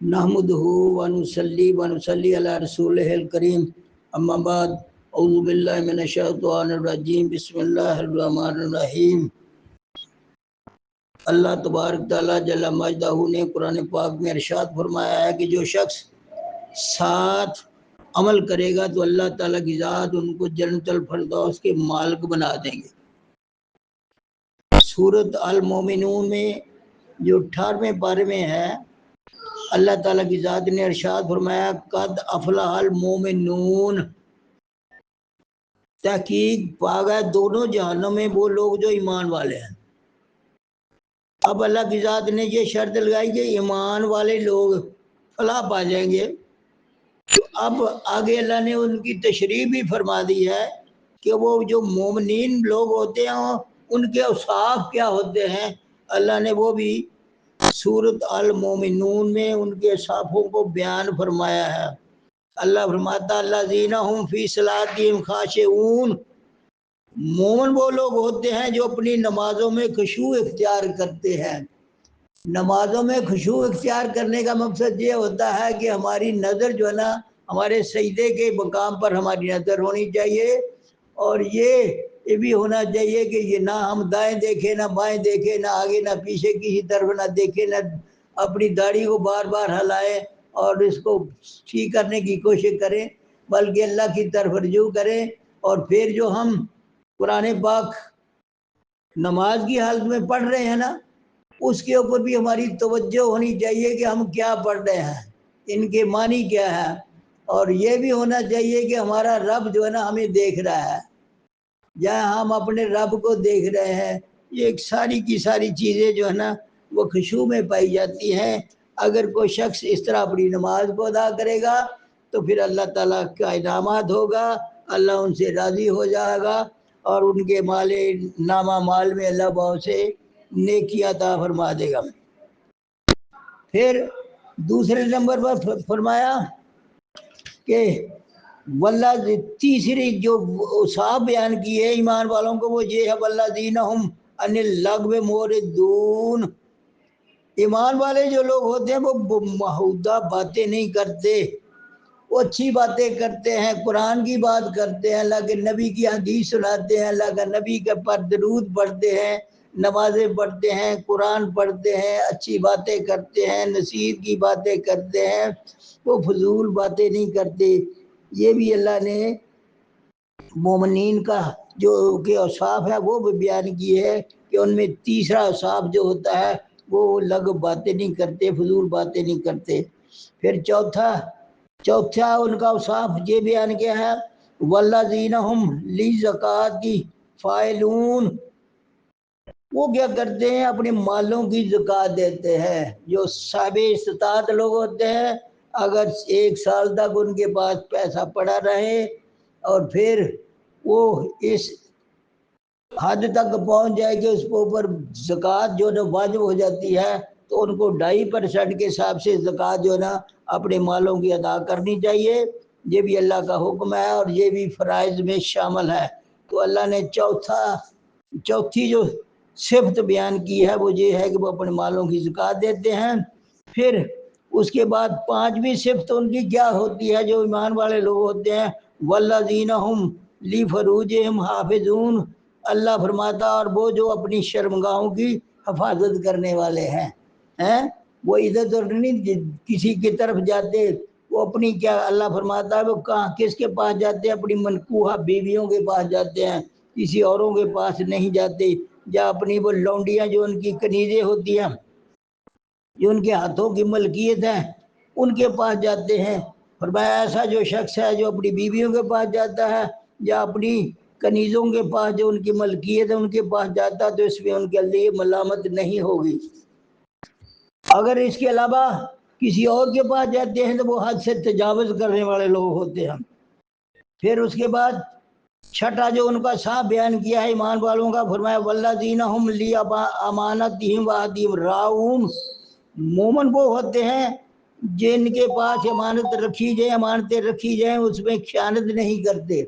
نحمدہ ونصلی علی رسولہ الکریم اما بعد اعوذ باللہ من الشیطان الرجیم بسم اللہ الرحمن الرحیم۔ اللہ تبارک تعالیٰ جل مجدہ نے قرآن پاک میں ارشاد فرمایا ہے کہ جو شخص ساتھ عمل کرے گا تو اللہ تعالیٰ کی ذات ان کو جنت الفردوس کے مالک بنا دیں گے۔ سورۃ المومنون میں جو 18ویں پارے میں ہے، اللہ تعالیٰ کی ذات نے ارشاد فرمایا قد افلح المومنون، تحقیق پا گئے دونوں جہانوں میں وہ لوگ جو ایمان والے ہیں۔ اب اللہ کی ذات نے یہ شرط لگائی کہ ایمان والے لوگ فلاح پا جائیں گے، تو اب آگے اللہ نے ان کی تشریح بھی فرما دی ہے کہ وہ جو مومنین لوگ ہوتے ہیں ان کے اوصاف کیا ہوتے ہیں۔ اللہ نے وہ بھی سورۃ المومنون میں ان کے اوصافوں کو بیان فرمایا ہے۔ اللہ فرماتا الذین ھم فی صلاتہم خاشعون، مومن وہ لوگ ہوتے ہیں جو اپنی نمازوں میں خشوع اختیار کرتے ہیں۔ نمازوں میں خشوع اختیار کرنے کا مقصد یہ ہوتا ہے کہ ہماری نظر جو ہے نا ہمارے سجدے کے مقام پر ہماری نظر ہونی چاہیے، اور یہ بھی ہونا چاہیے کہ یہ نہ ہم دائیں دیکھیں نہ بائیں دیکھیں، نہ آگے نہ پیچھے کسی طرف نہ دیکھیں، نہ اپنی داڑھی کو بار بار ہلائیں اور اس کو ٹھیک کرنے کی کوشش کریں، بلکہ اللہ کی طرف رجوع کریں۔ اور پھر جو ہم قرآن پاک نماز کی حالت میں پڑھ رہے ہیں نا، اس کے اوپر بھی ہماری توجہ ہونی چاہیے کہ ہم کیا پڑھ رہے ہیں، ان کے معنی کیا ہے، اور یہ بھی ہونا چاہیے کہ ہمارا رب جو ہے نا ہمیں دیکھ رہا ہے، جہاں ہم اپنے رب کو دیکھ رہے ہیں۔ یہ ساری کی ساری چیزیں جو ہے نا وہ خشوع میں پائی جاتی ہیں۔ اگر کوئی شخص اس طرح اپنی نماز کو ادا کرے گا تو پھر اللہ تعالیٰ کا انعامات ہوگا، اللہ ان سے راضی ہو جائے گا، اور ان کے مال نامہ مال میں اللہ بہت سے نیکی عطا فرما دے گا۔ پھر دوسرے نمبر پر فرمایا کہ واللہ، تیسری جو اوصاف بیان کی ہے ایمان والوں کو وہ یہ ہے والذین ھم عن اللغو معرضون، ایمان والے جو لوگ ہوتے ہیں وہ بیہودہ باتیں نہیں کرتے، وہ اچھی باتیں کرتے ہیں، قرآن کی بات کرتے ہیں، اللہ کے نبی کی حدیث سناتے ہیں، اللہ کا نبی کے پر درود پڑھتے ہیں، نمازیں پڑھتے ہیں، قرآن پڑھتے ہیں، اچھی باتیں کرتے ہیں، نصیحت کی باتیں کرتے ہیں، وہ فضول باتیں نہیں کرتے۔ یہ بھی اللہ نے مومنین کا جو کہ اوصاف ہے وہ بھی بیان کی ہے کہ ان میں تیسرا اوصاف جو ہوتا ہے وہ لغو باتیں نہیں کرتے، فضول باتیں نہیں کرتے۔ پھر چوتھا ان کا اوصاف یہ بیان کیا ہے والذین ھم للزکوٰۃ فاعلون، وہ کیا کرتے ہیں اپنے مالوں کی زکوٰۃ دیتے ہیں۔ جو صاحب استطاعت لوگ ہوتے ہیں، اگر 1 سال تک ان کے پاس پیسہ پڑا رہے اور پھر وہ اس حد تک پہنچ جائے کہ اس کے اوپر زکوٰۃ جو ہے واجب ہو جاتی ہے، تو ان کو 2.5% کے حساب سے زکوٰۃ جو ہے نا اپنے مالوں کی ادا کرنی چاہیے۔ یہ بھی اللہ کا حکم ہے اور یہ بھی فرائض میں شامل ہے۔ تو اللہ نے چوتھی جو صفت بیان کی ہے وہ یہ ہے کہ وہ اپنے مالوں کی زکوٰۃ دیتے ہیں۔ پھر اس کے بعد 5ویں صفت ان کی کیا ہوتی ہے جو ایمان والے لوگ ہوتے ہیں والذین ھم لفروجہم حافظون، اللہ فرماتا اور وہ جو اپنی شرمگاہوں کی حفاظت کرنے والے ہیں، وہ ادھر ادھر نہیں کسی کی طرف جاتے، وہ اپنی کیا اللہ فرماتا ہے وہ کہاں کس کے پاس جاتے ہیں، اپنی منکوحہ بیویوں کے پاس جاتے ہیں، کسی اوروں کے پاس نہیں جاتے، یا اپنی وہ لونڈیاں جو ان کی کنیزیں ہوتی ہیں جو ان کے ہاتھوں کی ملکیت ہے ان کے پاس جاتے ہیں۔ فرمایا ایسا جو شخص ہے جو اپنی بیویوں کے پاس جاتا ہے یا اپنی کنیزوں کے پاس جو ان کی ملکیت ہے ان کے پاس جاتا ہے تو اس میں ان کے لیے ملامت نہیں ہوگی۔ اگر اس کے علاوہ کسی اور کے پاس جاتے ہیں تو وہ حد سے تجاوز کرنے والے لوگ ہوتے ہیں۔ پھر اس کے بعد چھٹا جو ان کا صاف بیان کیا ہے ایمان والوں کا، فرمایا والذین ھم لامانتہم وعہدہم راعون، مومن وہ ہوتے ہیں جن کے پاس امانت رکھی جائے، امانتیں رکھی جائیں اس میں خیانت نہیں کرتے۔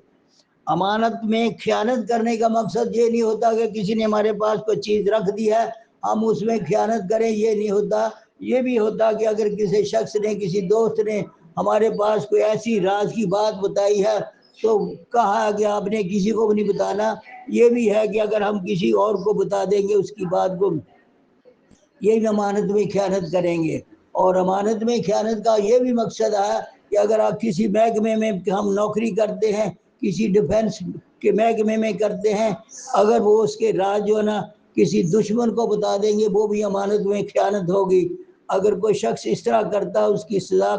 امانت میں خیانت کرنے کا مقصد یہ نہیں ہوتا کہ کسی نے ہمارے پاس کوئی چیز رکھ دی ہے ہم اس میں خیانت کریں، یہ نہیں ہوتا۔ یہ بھی ہوتا کہ اگر کسی شخص نے کسی دوست نے ہمارے پاس کوئی ایسی راز کی بات بتائی ہے تو کہا کہ آپ نے کسی کو بھی نہیں بتانا. یہ بھی ہے کہ اگر ہم کسی اور کو بتا دیں گے اس کی بات کو، یہ امانت میں خیانت کریں گے. اور امانت میں خیانت کا یہ بھی مقصد ہے کہ اگر آپ کسی محکمے میں ہم نوکری کرتے ہیں، کسی ڈیفینس کے محکمے میں کرتے ہیں، اگر وہ اس کے راز جو ہے نا کسی دشمن کو بتا دیں گے وہ بھی امانت میں خیانت ہوگی. اگر کوئی شخص اس طرح کرتا اس کی سزا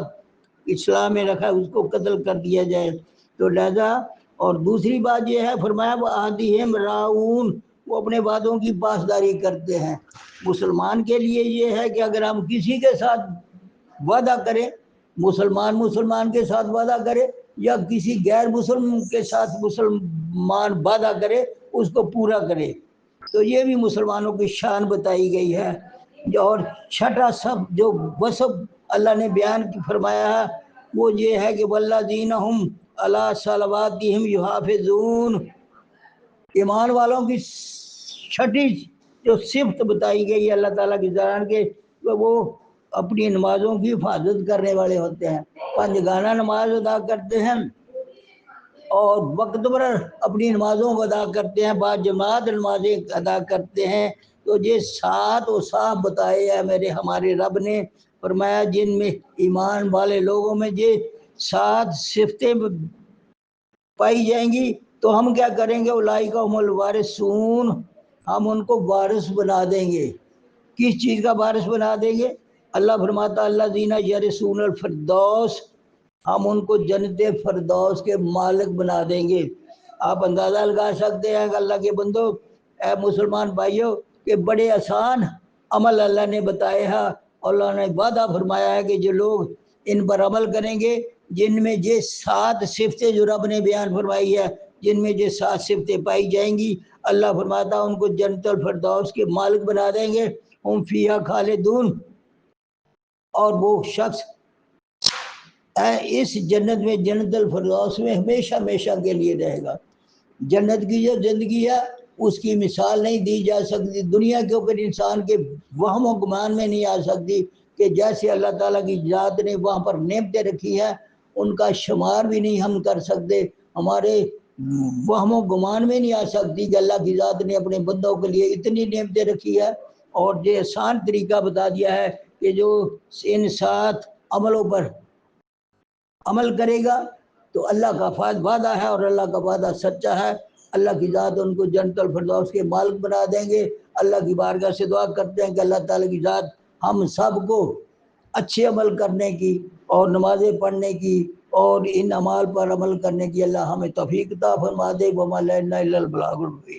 اسلام میں رکھا، اس کو قتل کر دیا جائے. تو لہذا اور دوسری بات یہ ہے فرمایا وَعَهْدِهِمْ رَاعُونَ، وہ اپنے وعدوں کی پاسداری کرتے ہیں. مسلمان کے لیے یہ ہے کہ اگر ہم کسی کے ساتھ وعدہ کریں، مسلمان کے ساتھ وعدہ کرے یا کسی غیر مسلم کے ساتھ مسلمان وعدہ کرے اس کو پورا کرے. تو یہ بھی مسلمانوں کی شان بتائی گئی ہے. اور چھٹا سب جو وصف اللہ نے بیان فرمایا ہے وہ یہ ہے کہ والذین هم علی صلواتہم یحافظون، ایمان والوں کی چھٹی جو صفت بتائی گئی ہے اللہ تعالیٰ کی جان کے، وہ اپنی نمازوں کی حفاظت کرنے والے ہوتے ہیں. پنجگانہ نماز ادا کرتے ہیں اور وقت پر اپنی نمازوں کو ادا کرتے ہیں، بعد جماعت نمازیں ادا کرتے ہیں. تو یہ سات و صاف بتائے ہیں ہمارے رب نے. فرمایا جن میں ایمان والے لوگوں میں یہ 7 صفتیں پائی جائیں گی تو ہم کیا کریں گے؟ اولئک هم الوارثون، ہم ان کو وارث بنا دیں گے. کس چیز کا وارث بنا دیں گے؟ اللہ فرماتا الذین یرثون الفردوس، ہم ان کو جنت فردوس کے مالک بنا دیں گے. آپ اندازہ لگا سکتے ہیں کہ اللہ کے بندو، اے مسلمان بھائیوں، کہ بڑے آسان عمل اللہ نے بتائے ہیں. اللہ نے وعدہ فرمایا ہے کہ جو لوگ ان پر عمل کریں گے، جن میں یہ 7 صفتیں جو رب نے بیان فرمائی ہے، جن میں یہ 7 صفتیں پائی جائیں گی، اللہ فرماتا ان کو جنت الفردوس کے مالک بنا دیں گے. ہم فیہا خالدون، اور وہ شخص اس جنت میں، جنت الفردوس میں ہمیشہ ہمیشہ کے لیے رہے گا. جنت کی جو زندگی ہے اس کی مثال نہیں دی جا سکتی، دنیا کے اوپر انسان کے وہم و گمان میں نہیں آ سکتی کہ جیسے اللہ تعالیٰ کی ذات نے وہاں پر نعمتیں رکھی ہیں ان کا شمار بھی نہیں ہم کر سکتے. ہمارے وہم و گمان میں نہیں آ سکتی کہ اللہ کی ذات نے اپنے بندوں کے لیے اتنی نعمتیں رکھی ہے. اور یہ آسان طریقہ بتا دیا ہے کہ جو ان 7 عملوں پر عمل کرے گا تو اللہ کا وعدہ ہے اور اللہ کا وعدہ سچا ہے. اللہ کی ذات ان کو جنت الفردوس کے مالک بنا دیں گے. اللہ کی بارگاہ سے دعا کرتے ہیں کہ اللہ تعالیٰ کی ذات ہم سب کو اچھے عمل کرنے کی اور نمازیں پڑھنے کی اور ان اعمال پر عمل کرنے کی اللہ ہمیں توفیق عطا فرما دے. وما لنا الا البلاغ المبین.